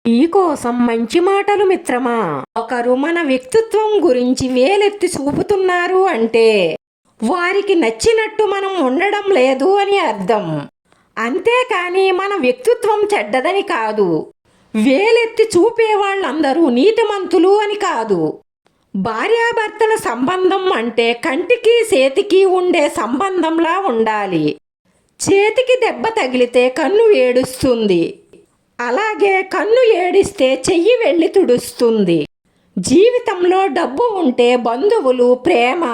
నీకోసం మంచి మాటలు మిత్రమా. ఒకరు మన వ్యక్తిత్వం గురించి వేలెత్తి చూపుతున్నారు అంటే వారికి నచ్చినట్టు మనం ఉండడం లేదు అని అర్థం. అంతేకాని మన వ్యక్తిత్వం చెడ్డదని కాదు. వేలెత్తి చూపే వాళ్ళందరూ నీతిమంతులు అని కాదు. భార్యాభర్తల సంబంధం అంటే కంటికి చేతికి ఉండే సంబంధంలా ఉండాలి. చేతికి దెబ్బ తగిలితే కన్ను ఏడుస్తుంది, అలాగే కన్ను ఏడిస్తే చెయ్యి వెళ్ళి తుడుస్తుంది. జీవితంలో డబ్బు ఉంటే బంధువులు, ప్రేమ,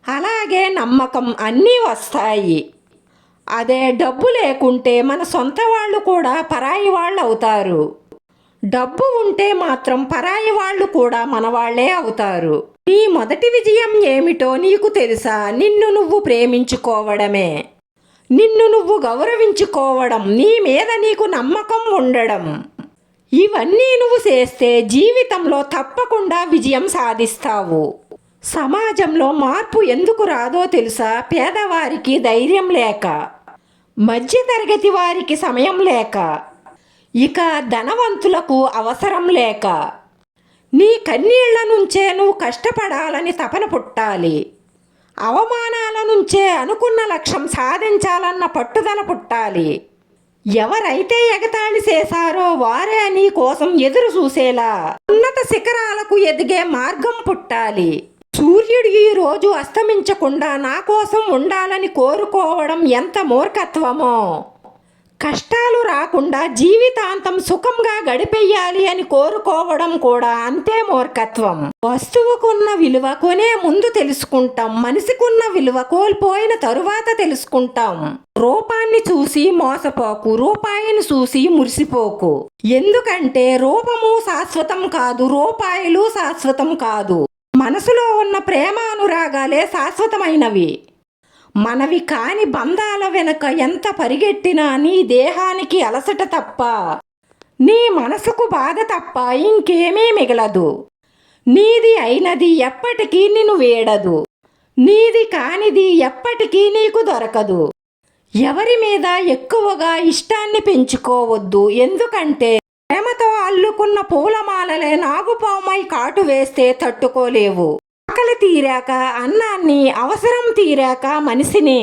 అలాగే నమ్మకం అన్నీ వస్తాయి. అదే డబ్బు లేకుంటే మన సొంత వాళ్ళు కూడా పరాయి వాళ్ళు అవుతారు. డబ్బు ఉంటే మాత్రం పరాయి వాళ్ళు కూడా మన వాళ్ళే అవుతారు. నీ మొదటి విజయం ఏమిటో నీకు తెలుసా? నిన్ను నువ్వు ప్రేమించుకోవడమే. నిన్ను నువ్వు గౌరవించుకోవడం, నీ మీద నీకు నమ్మకం ఉండడం. ఇవన్నీ నువ్వు చేస్తే జీవితంలో తప్పకుండా విజయం సాధిస్తావు. సమాజంలో మార్పు ఎందుకు రాదో తెలుసా? పేదవారికి ధైర్యం లేక, మధ్యతరగతి వారికి సమయం లేక, ఇక ధనవంతులకు అవసరం లేక. నీ కన్నీళ్ల నుంచే నువ్వు కష్టపడాలని తపన పుట్టాలి. అవమానాల నుంచే అనుకున్న లక్ష్యం సాధించాలన్న పట్టుదల పుట్టాలి. ఎవరైతే ఎగతాళి చేశారో వారే నీ కోసం ఎదురు చూసేలా ఉన్నత శిఖరాలకు ఎదిగే మార్గం పుట్టాలి. సూర్యుడు ఈ రోజు అస్తమించకుండా నా కోసం ఉండాలని కోరుకోవడం ఎంత మూర్ఖత్వమో, కష్టాలు రాకుండా జీవితాంతం సుఖంగా గడిపేయాలి అని కోరుకోవడం కూడా అంతే మూర్ఖత్వం. వస్తువుకున్న విలువ కొనే ముందు తెలుసుకుంటాం, మనిషికున్న విలువ కోల్పోయిన తరువాత తెలుసుకుంటాం. రూపాన్ని చూసి మోసపోకు, రూపాయిని చూసి మురిసిపోకు. ఎందుకంటే రూపము శాశ్వతం కాదు, రూపాయలు శాశ్వతం కాదు. మనసులో ఉన్న ప్రేమ అనురాగాలే శాశ్వతమైనవి. మనవి కాని బంధాల వెనుక ఎంత పరిగెట్టినా నీ దేహానికి అలసట తప్ప, నీ మనసుకు బాధ తప్ప ఇంకేమీ మిగలదు. నీది అయినది ఎప్పటికీ నిన్ను వేడదు, నీది కానిది ఎప్పటికీ నీకు దొరకదు. ఎవరి మీద ఎక్కువగా ఇష్టాన్ని పెంచుకోవద్దు. ఎందుకంటే ప్రేమతో అల్లుకున్న పూలమాలలే నాగుపామై కాటు వేస్తే తట్టుకోలేవు. ఆకలి తీరాక అన్నాన్ని, అవసరం తీరాక మనిషిని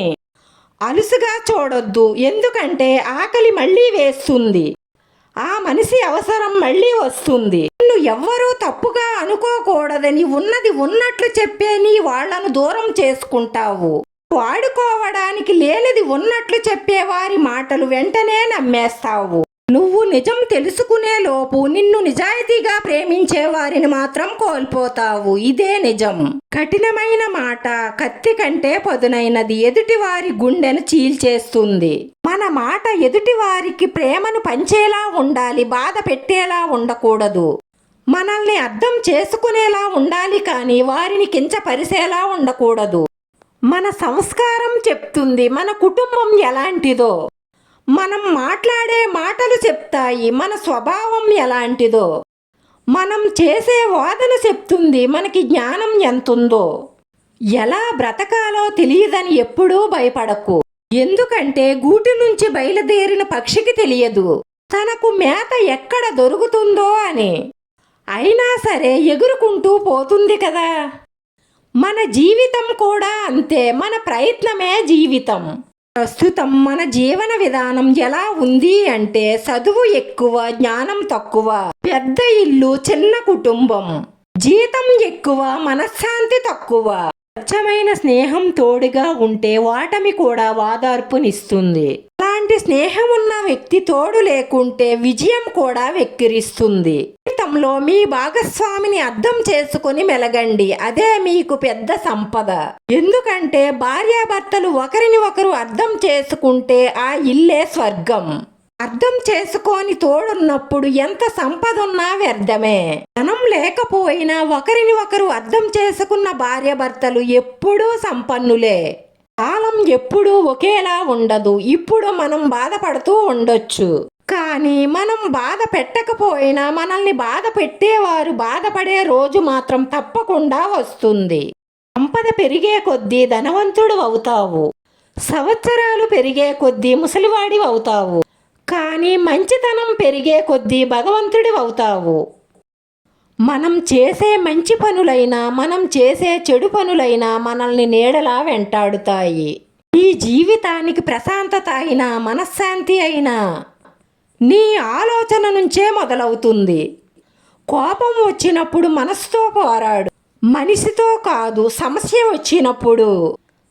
అలుసుగా చూడొద్దు. ఎందుకంటే ఆకలి మళ్ళీ వేస్తుంది, ఆ మనిషి అవసరం మళ్ళీ వస్తుంది. నిన్ను ఎవ్వరూ తప్పుగా అనుకోకూడదని ఉన్నది ఉన్నట్లు చెప్పే నీ వాళ్లను దూరం చేసుకుంటావు. వాడుకోవడానికి లేనిది ఉన్నట్లు చెప్పే వారి మాటలు వెంటనే నమ్మేస్తావు. నువ్వు నిజం తెలుసుకునే లోపు నిన్ను నిజాయితీగా ప్రేమించే వారిని మాత్రం కోల్పోతావు. ఇదే నిజం. కఠినమైన మాట కత్తి కంటే పదునైనది, ఎదుటివారి గుండెను చీల్చేస్తుంది. మన మాట ఎదుటివారికి ప్రేమను పంచేలా ఉండాలి, బాధ పెట్టేలా ఉండకూడదు. మనల్ని అర్థం చేసుకునేలా ఉండాలి కానీ వారిని కించపరిచేలా ఉండకూడదు. మన సంస్కారం చెప్తుంది మన కుటుంబం ఎలాంటిదో, మనం మాట్లాడే మాటలు చెప్తాయి మన స్వభావం ఎలాంటిదో, మనం చేసే వాదన చెప్తుంది మనకి జ్ఞానం ఎంతుందో. ఎలా బ్రతకాలో తెలియదని ఎప్పుడూ భయపడకు. ఎందుకంటే గూటి నుంచి బయలుదేరిన పక్షికి తెలియదు తనకు మేత ఎక్కడ దొరుకుతుందో అని. అయినా సరే ఎగురుకుంటూ పోతుంది కదా. మన జీవితం కూడా అంతే. మన ప్రయత్నమే జీవితం. ప్రస్తుతం మన జీవన విధానం ఎలా ఉంది అంటే చదువు ఎక్కువ, జ్ఞానం తక్కువ, పెద్ద ఇల్లు, చిన్న కుటుంబం, జీతం ఎక్కువ, మనశ్శాంతి తక్కువ. స్వచ్ఛమైన స్నేహం తోడుగా ఉంటే వాటమి కూడా వాదార్పునిస్తుంది. అలాంటి స్నేహం ఉన్న వ్యక్తి తోడు లేకుంటే విజయం కూడా వెక్కిరిస్తుంది. జీవితంలో మీ భాగస్వామిని అర్థం చేసుకుని మెలగండి, అదే మీకు పెద్ద సంపద. ఎందుకంటే భార్యాభర్తలు ఒకరిని ఒకరు అర్థం చేసుకుంటే ఆ ఇల్లే స్వర్గం. అర్థం చేసుకొని తోడున్నప్పుడు ఎంత సంపద ఉన్నా వ్యర్థమే. ధనం లేకపోయినా ఒకరిని ఒకరు అర్థం చేసుకున్న భార్యాభర్తలు ఎప్పుడూ సంపన్నులే. కాలం ఎప్పుడూ ఒకేలా ఉండదు. ఇప్పుడు మనం బాధపడుతూ ఉండొచ్చు, కానీ మనం బాధ పెట్టకపోయినా మనల్ని బాధ పెట్టేవారు బాధపడే రోజు మాత్రం తప్పకుండా వస్తుంది. సంపద పెరిగే కొద్దీ ధనవంతుడు అవుతావు, సంవత్సరాలు పెరిగే కొద్దీ ముసలివాడి అవుతావు. కానీ మంచితనం పెరిగే కొద్దీ భగవంతుడి అవుతావు. మనం చేసే మంచి పనులైనా మనం చేసే చెడు పనులైనా మనల్ని నీడలా వెంటాడుతాయి. నీ జీవితానికి ప్రశాంతత అయినా మనశ్శాంతి అయినా నీ ఆలోచన నుంచే మొదలవుతుంది. కోపం వచ్చినప్పుడు మనసుతో పోరాడు, మనిషితో కాదు. సమస్య వచ్చినప్పుడు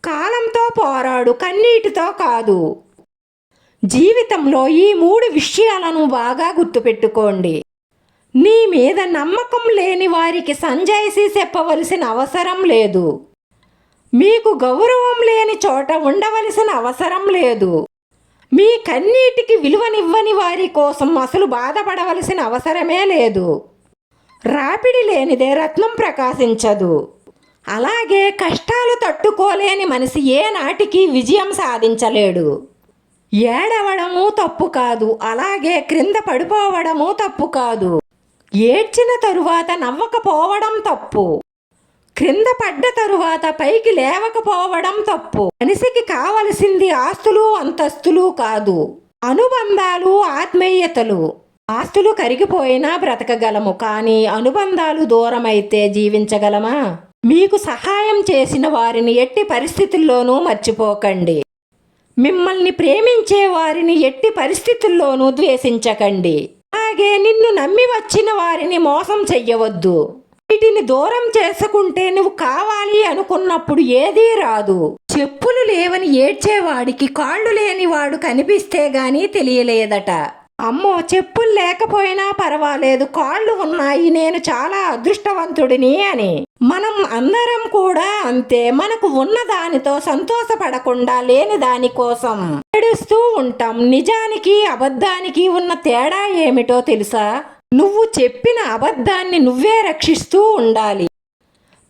కాలంతో పోరాడు, కన్నీటితో కాదు. జీవితంలో ఈ 3 విషయాలను బాగా గుర్తుపెట్టుకోండి. నీ మీద నమ్మకం లేని వారికి సంజాయిషీ చెప్పవలసిన అవసరం లేదు. మీకు గౌరవం లేని చోట ఉండవలసిన అవసరం లేదు. మీ కన్నీటికి విలువనివ్వని వారి కోసం అసలు బాధపడవలసిన అవసరమే లేదు. రాపిడి లేనిదే రత్నం ప్రకాశించదు. అలాగే కష్టాలు తట్టుకోలేని మనిషి ఏనాటికి విజయం సాధించలేడు. ఏడవడము తప్పు కాదు, అలాగే క్రింద పడిపోవడము తప్పు కాదు. ఏడ్చిన తరువాత నవ్వకపోవడం తప్పు. క్రింద పడ్డ తరువాత పైకి లేవకపోవడం తప్పు. మనిషికి కావలసింది ఆస్తులు అంతస్తులు కాదు, అనుబంధాలు, ఆత్మీయతలు. ఆస్తులు కరిగిపోయినా బ్రతకగలము, కానీ అనుబంధాలు దూరమైతే జీవించగలమా? మీకు సహాయం చేసిన వారిని ఎట్టి పరిస్థితుల్లోనూ మర్చిపోకండి. మిమ్మల్ని ప్రేమించే వారిని ఎట్టి పరిస్థితుల్లోనూ ద్వేషించకండి. అలాగే నిన్ను నమ్మి వచ్చిన వారిని మోసం చెయ్యవద్దు. వీటిని దూరం చేసుకుంటే నువ్వు కావాలి అనుకున్నప్పుడు ఏదీ రాదు. చెప్పులు లేవని ఏడ్చేవాడికి కాళ్ళు లేనివాడు కనిపిస్తే గానీ తెలియలేదట. అమ్మో, చెప్పులు లేకపోయినా పర్వాలేదు, కాళ్ళు ఉన్నాయి, నేను చాలా అదృష్టవంతుడిని అని. మనం అందరం కూడా అంతే. మనకు ఉన్న దానితో సంతోషపడకుండా లేని దానికోసం ఏడుస్తూ ఉంటాం. నిజానికి అబద్ధానికి ఉన్న తేడా ఏమిటో తెలుసా? నువ్వు చెప్పిన అబద్ధాన్ని నువ్వే రక్షిస్తూ ఉండాలి,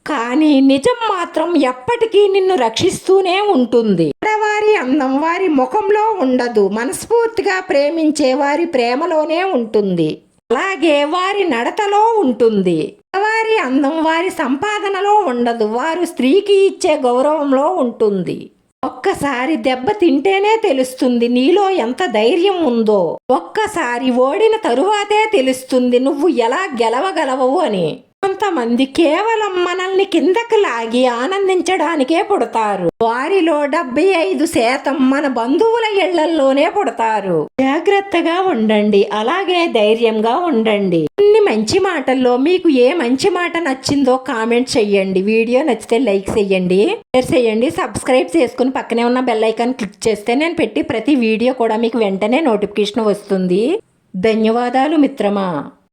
కానీ నిజం మాత్రం ఎప్పటికీ నిన్ను రక్షిస్తూనే ఉంటుంది. ఆడవారి అందం వారి ముఖంలో ఉండదు, మనస్ఫూర్తిగా ప్రేమించే వారి ప్రేమలోనే ఉంటుంది. అలాగే వారి నడతలో ఉంటుంది. వారి అందం వారి సంపాదనలో ఉండదు, వారు స్త్రీకి ఇచ్చే గౌరవంలో ఉంటుంది. ఒక్కసారి దెబ్బ తింటేనే తెలుస్తుంది నీలో ఎంత ధైర్యం ఉందో. ఒక్కసారి ఓడిన తరువాతే తెలుస్తుంది నువ్వు ఎలా గెలవగలవు అని. కొంతమంది కేవలం మనల్ని కిందకి లాగి ఆనందించడానికే పుడతారు. వారిలో 75% మన బంధువుల ఇళ్లల్లోనే పుడతారు. జాగ్రత్తగా ఉండండి, అలాగే ధైర్యంగా ఉండండి. ఇన్ని మంచి మాటల్లో మీకు ఏ మంచి మాట నచ్చిందో కామెంట్ చెయ్యండి. వీడియో నచ్చితే లైక్ చేయండి, షేర్ చేయండి, సబ్స్క్రైబ్ చేసుకుని పక్కనే ఉన్న బెల్ ఐకాన్ క్లిక్ చేస్తే నేను పెట్టి ప్రతి వీడియో కూడా మీకు వెంటనే నోటిఫికేషన్ వస్తుంది. ధన్యవాదాలు మిత్రమా.